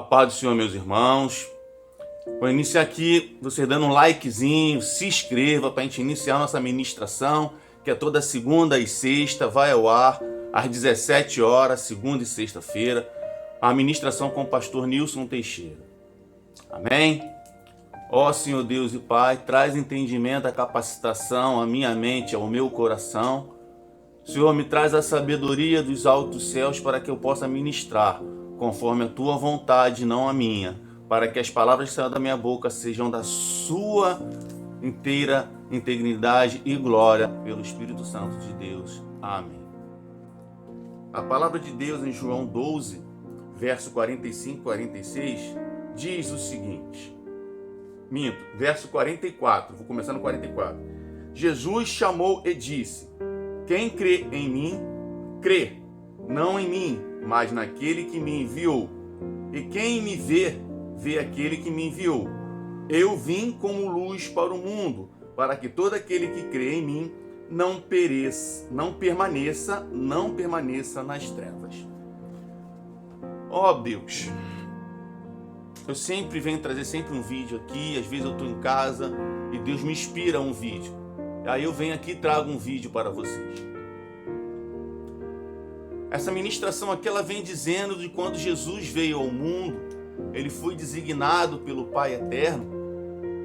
A paz do Senhor, meus irmãos. Vou iniciar aqui, você dando um likezinho, se inscreva para a gente iniciar nossa ministração, que é toda segunda e sexta, vai ao ar às 17 horas, segunda e sexta-feira, a ministração com o pastor Nilson Teixeira. Amém? Ó Senhor Deus e Pai, traz entendimento, a capacitação, à minha mente, ao meu coração. Senhor, me traz a sabedoria dos altos céus para que eu possa ministrar conforme a tua vontade, não a minha, para que as palavras que saiam da minha boca sejam da sua inteira integridade e glória pelo Espírito Santo de Deus. Amém. A palavra de Deus em João 12, verso 45 e 46, diz o seguinte. Verso 44, vou começar no 44. Jesus chamou e disse: quem crê em mim, crê, não em mim, mas naquele que me enviou. E quem me vê, vê aquele que me enviou. Eu vim como luz para o mundo, para que todo aquele que crê em mim não pereça, não permaneça nas trevas. Ó Deus, eu sempre venho trazer um vídeo aqui, às vezes eu estou em casa e Deus me inspira um vídeo. Aí eu venho aqui e trago um vídeo para vocês. Essa ministração aqui, ela vem dizendo de quando Jesus veio ao mundo, ele foi designado pelo Pai Eterno,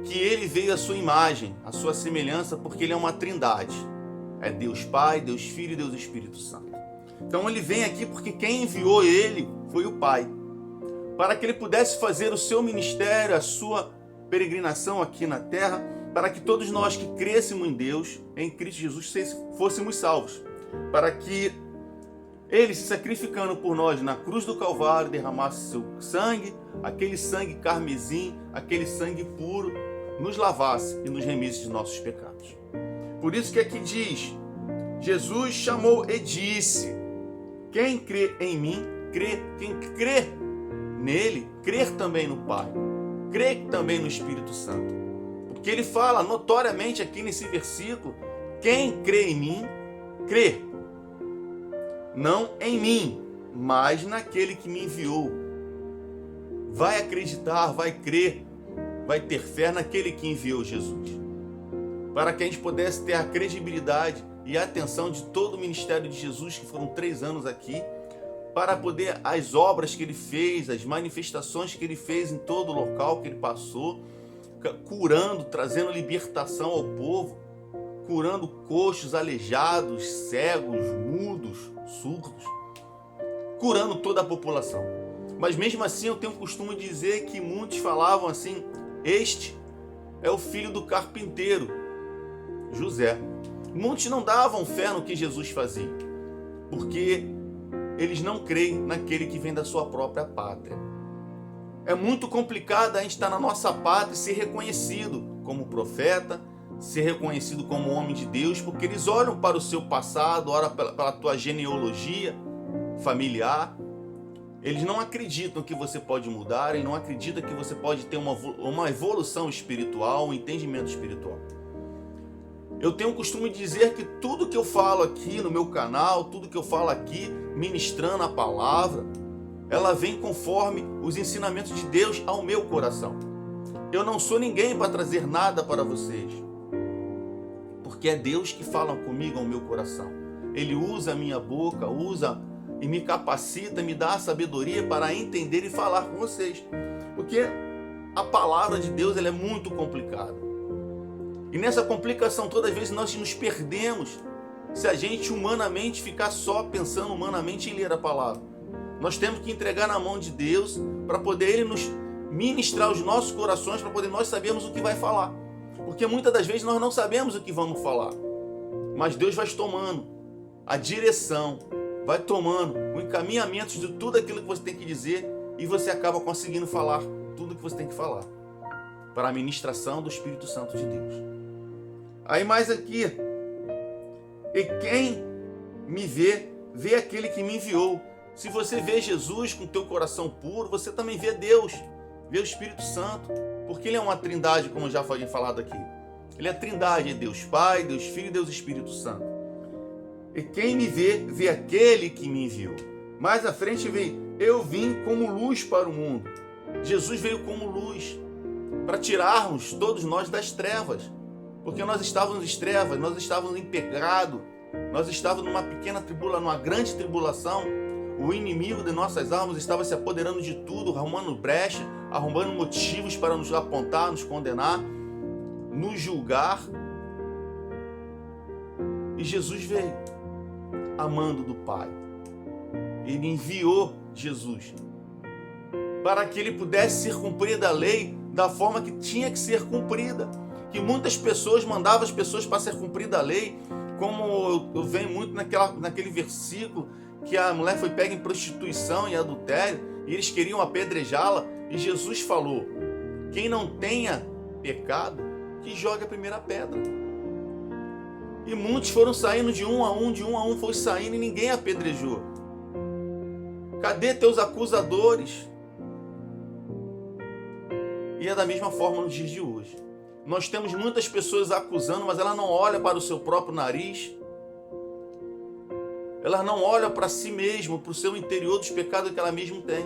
que ele veio à sua imagem, à sua semelhança, porque ele é uma trindade. É Deus Pai, Deus Filho e Deus Espírito Santo. Então ele vem aqui porque quem enviou ele foi o Pai, para que ele pudesse fazer o seu ministério, a sua peregrinação aqui na terra, para que todos nós que crêssemos em Deus, em Cristo Jesus, fôssemos salvos, para que ele, se sacrificando por nós na cruz do Calvário, derramasse seu sangue, aquele sangue carmesim, aquele sangue puro, nos lavasse e nos remisse de nossos pecados. Por isso que aqui diz, Jesus chamou e disse, quem crê em mim, crê. Quem crê nele, crer também no Pai, crer também no Espírito Santo. Porque ele fala notoriamente aqui nesse versículo, quem crê em mim, crê. Não em mim, mas naquele que me enviou. Vai acreditar, vai crer, vai ter fé naquele que enviou Jesus. Para que a gente pudesse ter a credibilidade e a atenção de todo o ministério de Jesus, que foram 3 anos aqui, para poder as obras que ele fez, as manifestações que ele fez em todo o local que ele passou, curando, trazendo libertação ao povo, curando coxos, aleijados, cegos, mudos, surdos, curando toda a população. Mas mesmo assim eu tenho o costume de dizer que muitos falavam assim, este é o filho do carpinteiro, José. Muitos não davam fé no que Jesus fazia, porque eles não creem naquele que vem da sua própria pátria. É muito complicado a gente estar na nossa pátria e ser reconhecido como profeta, ser reconhecido como homem de Deus, porque eles olham para o seu passado, olham para a tua genealogia familiar. Eles não acreditam que você pode mudar e não acreditam que você pode ter uma evolução espiritual, um entendimento espiritual. Eu tenho o costume de dizer que tudo que eu falo aqui no meu canal, tudo que eu falo aqui ministrando a palavra, ela vem conforme os ensinamentos de Deus ao meu coração. Eu não sou ninguém para trazer nada para vocês, porque é Deus que fala comigo ao meu coração. Ele usa a minha boca, usa e me capacita, me dá a sabedoria para entender e falar com vocês. Porque a palavra de Deus, ela é muito complicada. E nessa complicação, todas as vezes nós nos perdemos se a gente humanamente ficar só pensando humanamente em ler a palavra. Nós temos que entregar na mão de Deus para poder Ele nos ministrar os nossos corações, para poder nós sabermos o que vai falar. Porque muitas das vezes nós não sabemos o que vamos falar, mas Deus vai tomando a direção, vai tomando o encaminhamento de tudo aquilo que você tem que dizer e você acaba conseguindo falar tudo que você tem que falar para a ministração do Espírito Santo de Deus. Aí mais aqui, e quem me vê, vê aquele que me enviou. Se você vê Jesus com o teu coração puro, você também vê Deus, vê o Espírito Santo, porque ele é uma trindade, como eu já falei falado aqui. Ele é trindade, é Deus Pai, Deus Filho e Deus Espírito Santo. E quem me vê, vê aquele que me enviou. Mais à frente vem, eu vim como luz para o mundo. Jesus veio como luz para tirarmos todos nós das trevas, porque nós estávamos em trevas, nós estávamos em pecado, nós estávamos numa pequena tribulação, numa grande tribulação. O inimigo de nossas almas estava se apoderando de tudo, arrumando brecha, arrumando motivos para nos apontar, nos condenar, nos julgar. E Jesus veio, amando do Pai. Ele enviou Jesus para que ele pudesse ser cumprida a lei da forma que tinha que ser cumprida. Que muitas pessoas mandavam as pessoas para ser cumprida a lei, como eu venho muito naquele versículo que a mulher foi pega em prostituição e adultério, e eles queriam apedrejá-la, e Jesus falou: quem não tenha pecado, que jogue a primeira pedra. E muitos foram saindo de um a um foi saindo e ninguém apedrejou. Cadê teus acusadores? E é da mesma forma nos dias de hoje. Nós temos muitas pessoas acusando, mas ela não olha para o seu próprio nariz. Ela não olha para si mesma, para o seu interior dos pecados que ela mesma tem.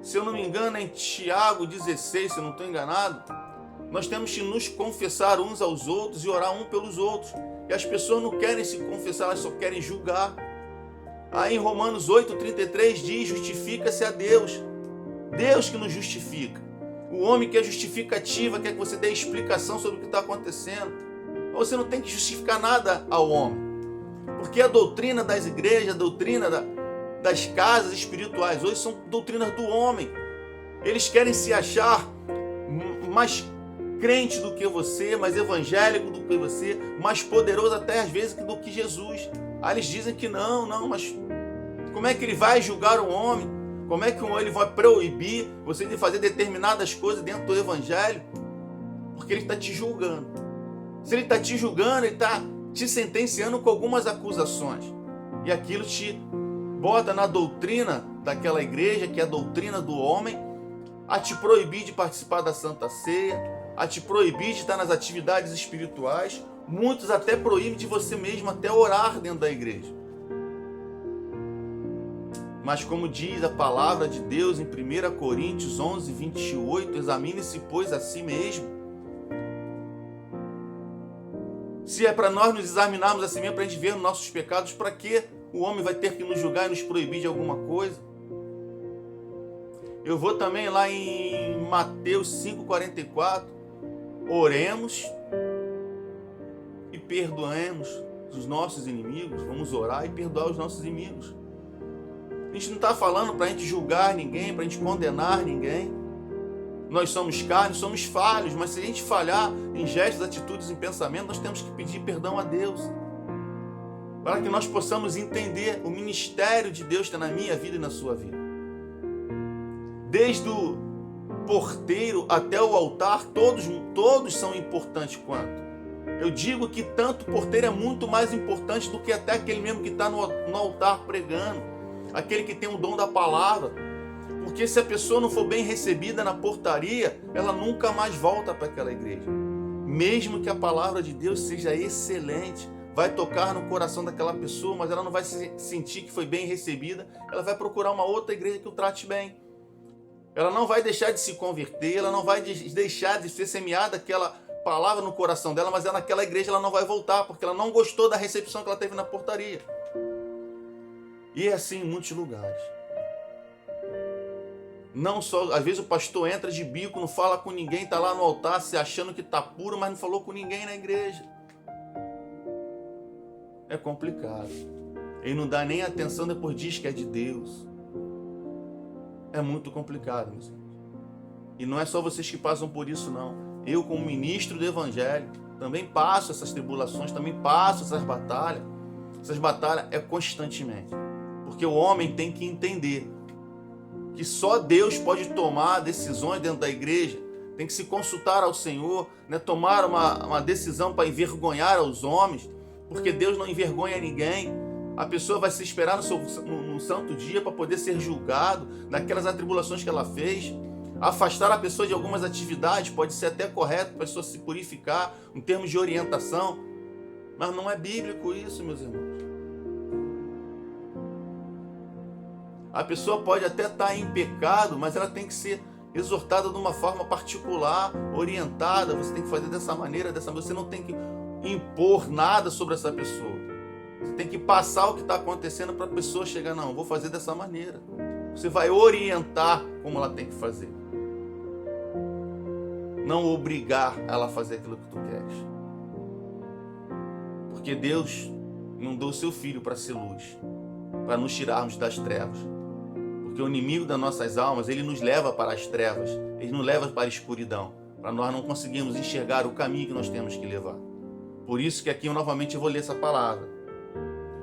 Se eu não me engano, é em Tiago 16, se eu não estou enganado, nós temos que nos confessar uns aos outros e orar um pelos outros. E as pessoas não querem se confessar, elas só querem julgar. Aí em Romanos 8,33 diz: justifica-se a Deus. Deus que nos justifica. O homem quer justificativa, quer que você dê explicação sobre o que está acontecendo. Você não tem que justificar nada ao homem. Porque a doutrina das igrejas, a doutrina das casas espirituais hoje são doutrinas do homem. Eles querem se achar mais crente do que você, mais evangélico do que você, mais poderoso até às vezes do que Jesus. Aí eles dizem que não, mas como é que ele vai julgar o homem? Como é que ele vai proibir você de fazer determinadas coisas dentro do evangelho? Porque ele está te julgando. Se ele está te julgando, ele está te sentenciando com algumas acusações. E aquilo te bota na doutrina daquela igreja, que é a doutrina do homem, a te proibir de participar da Santa Ceia, a te proibir de estar nas atividades espirituais. Muitos até proíbem de você mesmo até orar dentro da igreja. Mas como diz a palavra de Deus em 1 Coríntios 11, 28, examine-se, pois, a si mesmo. Se é para nós nos examinarmos a si mesmo, para a gente ver os nossos pecados, para que o homem vai ter que nos julgar e nos proibir de alguma coisa? Eu vou também lá em Mateus 5,44. Oremos e perdoemos os nossos inimigos. Vamos orar e perdoar os nossos inimigos. A gente não está falando para a gente julgar ninguém, para a gente condenar ninguém. Nós somos carne, somos falhos, mas se a gente falhar em gestos, atitudes, em pensamento, nós temos que pedir perdão a Deus. Para que nós possamos entender o ministério de Deus que está na minha vida e na sua vida. Desde o porteiro até o altar, todos são importantes quanto. Eu digo que tanto o porteiro é muito mais importante do que até aquele mesmo que está no altar pregando. Aquele que tem o dom da palavra. Porque se a pessoa não for bem recebida na portaria, ela nunca mais volta para aquela igreja. Mesmo que a palavra de Deus seja excelente, vai tocar no coração daquela pessoa, mas ela não vai sentir que foi bem recebida, ela vai procurar uma outra igreja que o trate bem. Ela não vai deixar de se converter, ela não vai deixar de ser semeada aquela palavra no coração dela, mas naquela igreja ela não vai voltar, porque ela não gostou da recepção que ela teve na portaria. E é assim em muitos lugares. Não só, às vezes o pastor entra de bico, não fala com ninguém, está lá no altar se achando que está puro, mas não falou com ninguém na igreja. É complicado. Ele não dá nem atenção, depois diz que é de Deus. É muito complicado, meus irmãos. E não é só vocês que passam por isso, não. Eu, como ministro do Evangelho, também passo essas tribulações, também passo essas batalhas. Essas batalhas é constantemente. Porque o homem tem que entender que só Deus pode tomar decisões dentro da igreja. Tem que se consultar ao Senhor, né? Tomar uma decisão para envergonhar aos homens, porque Deus não envergonha ninguém. A pessoa vai se esperar no santo dia para poder ser julgado naquelas atribulações que ela fez. Afastar a pessoa de algumas atividades pode ser até correto para a pessoa se purificar, em termos de orientação, mas não é bíblico isso, meus irmãos. A pessoa pode até estar em pecado, mas ela tem que ser exortada de uma forma particular, orientada. Você tem que fazer dessa maneira, você não tem que impor nada sobre essa pessoa. Você tem que passar o que está acontecendo para a pessoa chegar, não, vou fazer dessa maneira. Você vai orientar como ela tem que fazer. Não obrigar ela a fazer aquilo que tu queres. Porque Deus mandou o seu Filho para ser luz, para nos tirarmos das trevas. Porque o inimigo das nossas almas, ele nos leva para as trevas, ele nos leva para a escuridão, para nós não conseguirmos enxergar o caminho que nós temos que levar. Por isso que aqui eu novamente vou ler essa palavra.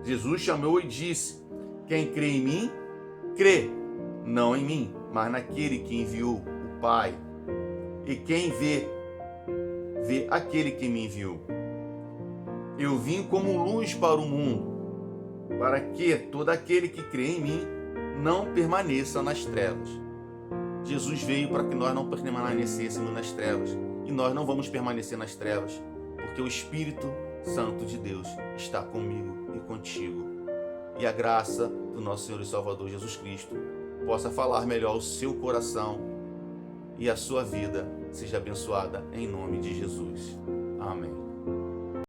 Jesus chamou e disse: quem crê em mim, crê, não em mim, mas naquele que enviou, o Pai. E quem vê, vê aquele que me enviou. Eu vim como luz para o mundo, para que todo aquele que crê em mim não permaneça nas trevas. Jesus veio para que nós não permanecêssemos nas trevas. E nós não vamos permanecer nas trevas, porque o Espírito Santo de Deus está comigo e contigo. E a graça do nosso Senhor e Salvador Jesus Cristo possa falar melhor o seu coração e a sua vida seja abençoada em nome de Jesus. Amém.